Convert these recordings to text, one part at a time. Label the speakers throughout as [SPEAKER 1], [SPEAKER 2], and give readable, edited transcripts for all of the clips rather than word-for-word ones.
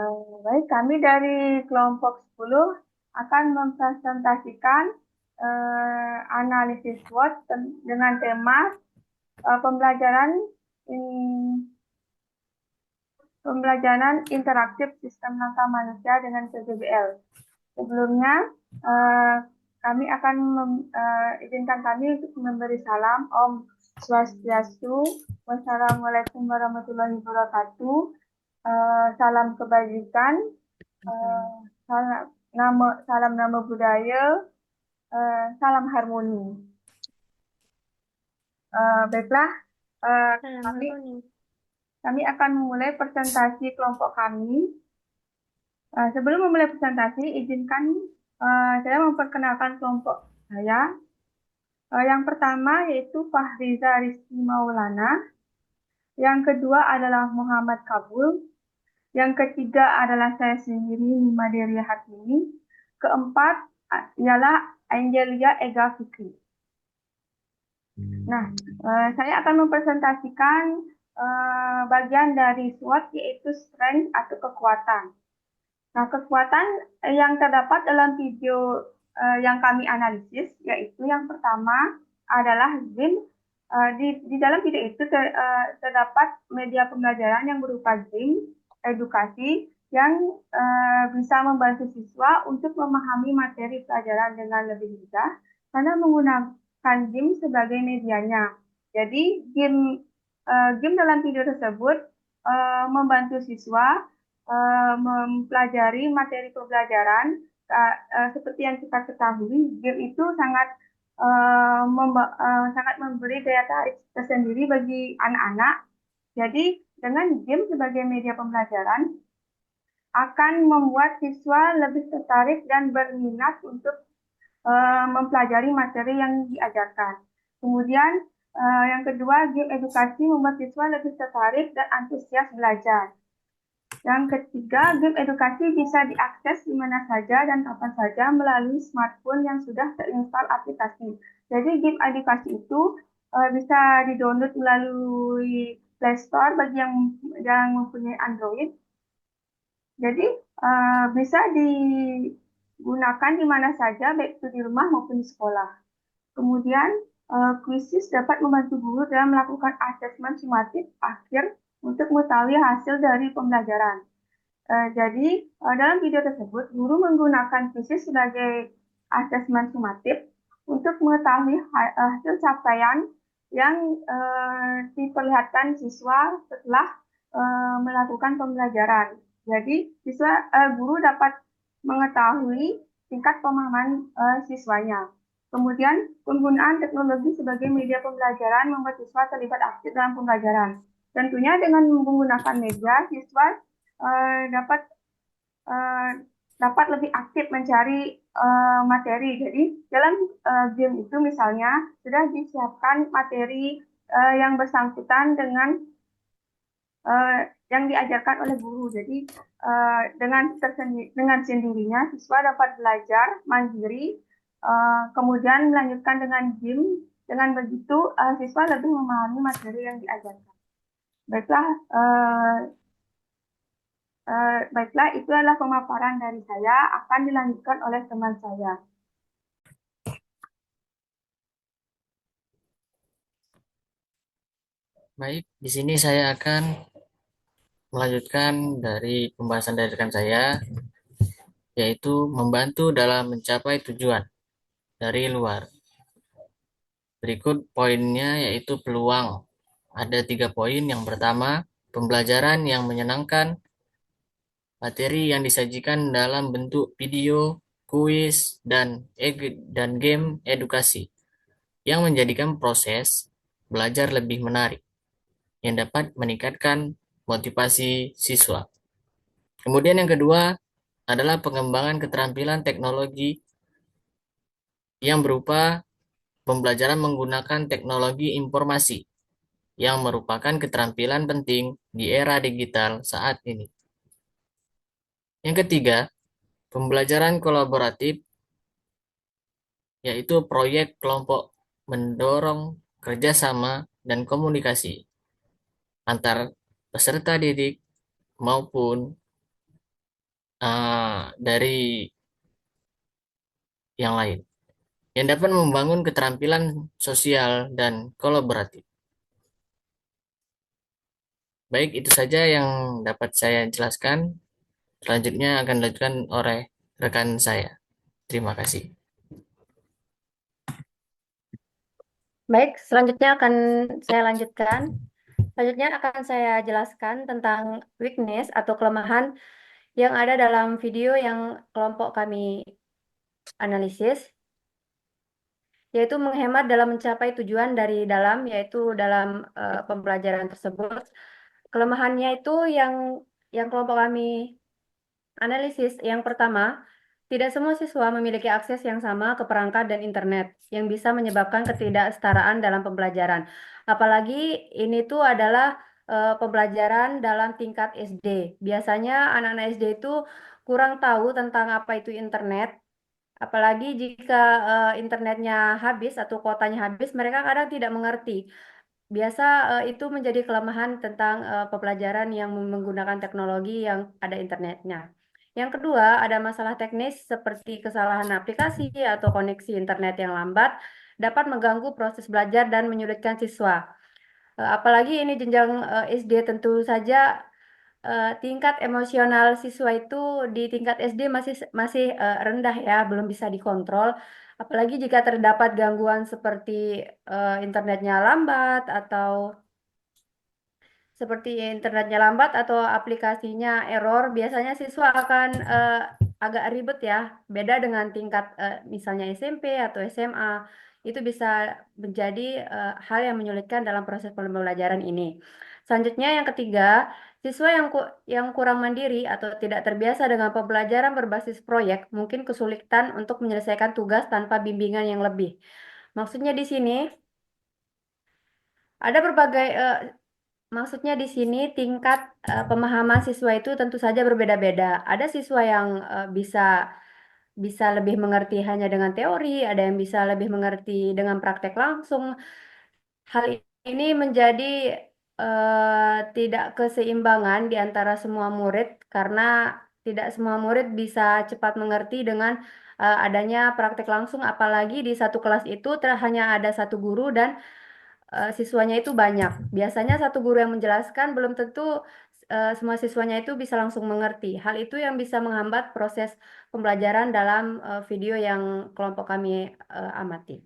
[SPEAKER 1] Baik, kami dari kelompok 10 akan mempresentasikan analisis SWOT dengan tema pembelajaran in- pembelajaran interaktif sistem langkah manusia dengan PJBL. Sebelumnya, eh, kami akan izinkan kami untuk memberi salam Om Swastiastu, wassalamualaikum warahmatullahi wabarakatuh, salam kebajikan, eh, salam nama budaya, salam harmoni. Baiklah,
[SPEAKER 2] Salam
[SPEAKER 1] kami
[SPEAKER 2] harmoni.
[SPEAKER 1] kami akan memulai presentasi kelompok kami. Sebelum memulai presentasi, izinkan saya memperkenalkan kelompok saya. Yang pertama yaitu Fahriza Rizky Maulana. Yang kedua adalah Muhammad Kabul. Yang ketiga adalah saya sendiri, Nima Deria Hatimi. Keempat ialah Angelia Ega Fikri. Nah, saya akan mempresentasikan bagian dari SWOT yaitu strength atau kekuatan. Nah, kekuatan yang terdapat dalam video yang kami analisis yaitu yang pertama adalah game. Di dalam video itu terdapat media pembelajaran yang berupa game, edukasi yang bisa membantu siswa untuk memahami materi pelajaran dengan lebih mudah karena menggunakan game sebagai medianya. Jadi game dalam video tersebut membantu siswa mempelajari materi pembelajaran. Seperti yang kita ketahui, game itu sangat memberi daya tarik tersendiri bagi anak-anak. Jadi, dengan game sebagai media pembelajaran akan membuat siswa lebih tertarik dan berminat untuk mempelajari materi yang diajarkan. Kemudian, yang kedua, game edukasi membuat siswa lebih tertarik dan antusias belajar. Yang ketiga, game edukasi bisa diakses di mana saja dan kapan saja melalui smartphone yang sudah terinstall aplikasi. Jadi game edukasi itu bisa di-download melalui Play Store bagi yang mempunyai Android. Jadi bisa digunakan di mana saja, baik itu di rumah maupun di sekolah. Kemudian, kuisis dapat membantu guru dalam melakukan asesmen sumatif akhir untuk mengetahui hasil dari pembelajaran. Jadi, dalam video tersebut, guru menggunakan kuisis sebagai asesmen sumatif untuk mengetahui hasil capaian yang diperlihatkan siswa setelah melakukan pembelajaran. Jadi, guru dapat mengetahui tingkat pemahaman siswanya. Kemudian, penggunaan teknologi sebagai media pembelajaran membuat siswa terlibat aktif dalam pembelajaran. Tentunya dengan menggunakan media, siswa dapat uh, dapat lebih aktif mencari materi. Jadi dalam game itu misalnya sudah disiapkan materi yang bersangkutan dengan uh, yang diajarkan oleh guru. Jadi dengan sendirinya siswa dapat belajar mandiri, kemudian melanjutkan dengan game. Dengan begitu siswa lebih memahami materi yang diajarkan. Baiklah, baiklah, itu adalah pemaparan dari saya, akan dilanjutkan oleh teman saya.
[SPEAKER 3] Baik, di sini saya akan melanjutkan dari pembahasan dari rekan saya, yaitu membantu dalam mencapai tujuan dari luar. Berikut poinnya yaitu peluang. Ada 3 poin. Yang pertama, pembelajaran yang menyenangkan, materi yang disajikan dalam bentuk video, kuis, dan game edukasi yang menjadikan proses belajar lebih menarik, yang dapat meningkatkan motivasi siswa. Kemudian yang kedua adalah pengembangan keterampilan teknologi yang berupa pembelajaran menggunakan teknologi informasi yang merupakan keterampilan penting di era digital saat ini. Yang ketiga, pembelajaran kolaboratif yaitu proyek kelompok mendorong kerjasama dan komunikasi antar peserta didik maupun dari yang lain yang dapat membangun keterampilan sosial dan kolaboratif. Baik, itu saja yang dapat saya jelaskan. Selanjutnya akan dilanjutkan oleh rekan saya. Terima kasih.
[SPEAKER 2] Baik, selanjutnya akan saya lanjutkan. Selanjutnya akan saya jelaskan tentang weakness atau kelemahan yang ada dalam video yang kelompok kami analisis, yaitu menghemat dalam mencapai tujuan dari dalam, yaitu dalam pembelajaran tersebut. Kelemahannya itu yang kelompok kami analisis yang pertama, tidak semua siswa memiliki akses yang sama ke perangkat dan internet yang bisa menyebabkan ketidaksetaraan dalam pembelajaran. Apalagi ini tuh adalah pembelajaran dalam tingkat SD. Biasanya anak-anak SD itu kurang tahu tentang apa itu internet. Apalagi jika internetnya habis atau kuotanya habis, mereka kadang tidak mengerti. Biasa itu menjadi kelemahan tentang pembelajaran yang menggunakan teknologi yang ada internetnya. Yang kedua, ada masalah teknis seperti kesalahan aplikasi atau koneksi internet yang lambat dapat mengganggu proses belajar dan menyulitkan siswa. Apalagi ini jenjang SD, tentu saja tingkat emosional siswa itu di tingkat SD masih masih rendah ya, belum bisa dikontrol. Apalagi jika terdapat gangguan seperti internetnya lambat atau aplikasinya error, biasanya siswa akan agak ribet ya. Beda dengan tingkat misalnya SMP atau SMA, itu bisa menjadi hal yang menyulitkan dalam proses pembelajaran ini. Selanjutnya yang ketiga, siswa yang kurang mandiri atau tidak terbiasa dengan pembelajaran berbasis proyek mungkin kesulitan untuk menyelesaikan tugas tanpa bimbingan yang lebih. Maksudnya di sini ada berbagai Maksudnya di sini tingkat pemahaman siswa itu tentu saja berbeda-beda. Ada siswa yang bisa bisa lebih mengerti hanya dengan teori, ada yang bisa lebih mengerti dengan praktek langsung. Hal ini menjadi tidak keseimbangan di antara semua murid karena tidak semua murid bisa cepat mengerti dengan adanya praktek langsung, apalagi di satu kelas itu hanya ada satu guru dan siswanya itu banyak. Biasanya satu guru yang menjelaskan belum tentu semua siswanya itu bisa langsung mengerti. Hal itu yang bisa menghambat proses pembelajaran dalam video yang kelompok kami amati.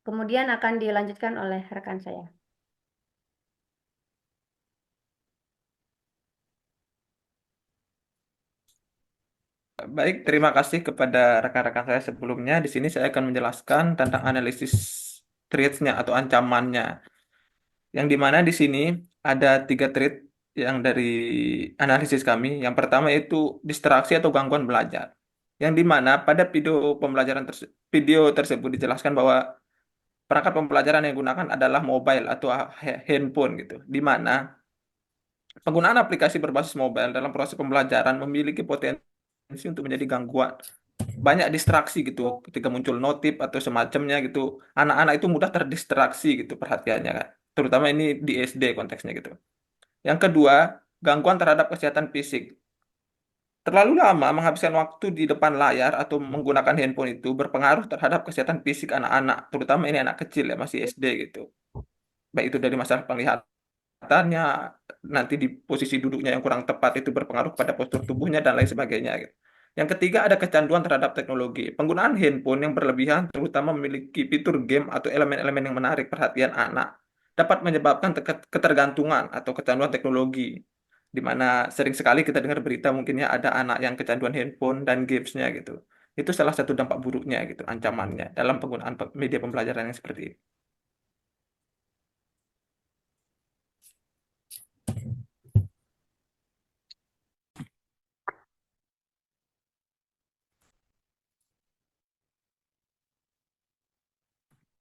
[SPEAKER 2] Kemudian akan dilanjutkan oleh rekan saya.
[SPEAKER 4] Baik, terima kasih kepada rekan-rekan saya sebelumnya. Di sini saya akan menjelaskan tentang analisis threats-nya atau ancamannya. Yang dimana di sini ada 3 threat yang dari analisis kami. Yang pertama itu distraksi atau gangguan belajar. Yang dimana pada video tersebut dijelaskan bahwa perangkat pembelajaran yang digunakan adalah mobile atau handphone gitu. Di mana penggunaan aplikasi berbasis mobile dalam proses pembelajaran memiliki potensi untuk menjadi gangguan. Banyak distraksi gitu ketika muncul notif atau semacamnya gitu. Anak-anak itu mudah terdistraksi gitu perhatiannya kan. Terutama ini di SD konteksnya gitu. Yang kedua, gangguan terhadap kesehatan fisik. Terlalu lama menghabiskan waktu di depan layar atau menggunakan handphone itu berpengaruh terhadap kesehatan fisik anak-anak, terutama ini anak kecil ya masih SD gitu. Baik itu dari masalah penglihatannya, nanti di posisi duduknya yang kurang tepat itu berpengaruh pada postur tubuhnya dan lain sebagainya gitu. Yang ketiga ada kecanduan terhadap teknologi. Penggunaan handphone yang berlebihan, terutama memiliki fitur game atau elemen-elemen yang menarik perhatian anak, dapat menyebabkan ketergantungan atau kecanduan teknologi. Di mana sering sekali kita dengar berita mungkinnya ada anak yang kecanduan handphone dan gamesnya gitu. Itu salah satu dampak buruknya gitu, ancamannya dalam penggunaan media pembelajaran yang seperti ini.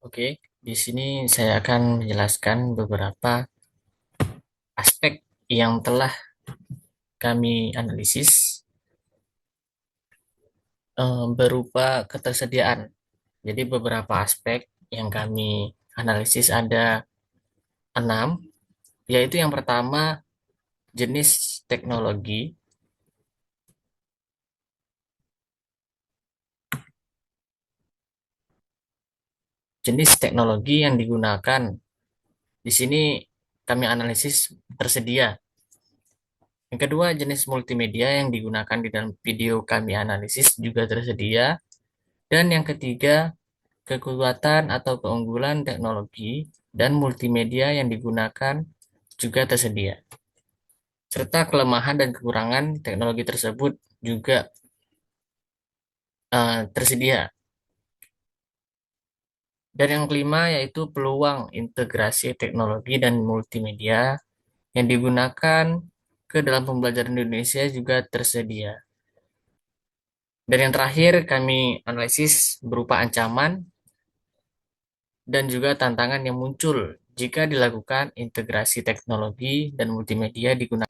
[SPEAKER 3] Oke, di sini saya akan menjelaskan beberapa aspek yang telah kami analisis berupa ketersediaan. Jadi beberapa aspek yang kami analisis ada 6, yaitu yang pertama jenis teknologi, jenis teknologi yang digunakan. Di sini kami analisis tersedia. Yang kedua, jenis multimedia yang digunakan di dalam video kami analisis juga tersedia. Dan yang ketiga, kekuatan atau keunggulan teknologi dan multimedia yang digunakan juga tersedia. Serta kelemahan dan kekurangan teknologi tersebut juga tersedia. Dan yang kelima yaitu peluang integrasi teknologi dan multimedia yang digunakan ke dalam pembelajaran di Indonesia juga tersedia. Dan yang terakhir kami analisis berupa ancaman dan juga tantangan yang muncul jika dilakukan integrasi teknologi dan multimedia digunakan.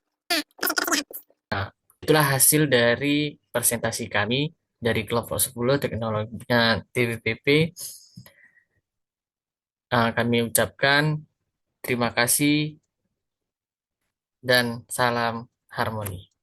[SPEAKER 3] Nah, itulah hasil dari presentasi kami dari kelompok 10 teknologinya TWPP. Kami ucapkan terima kasih dan salam harmoni.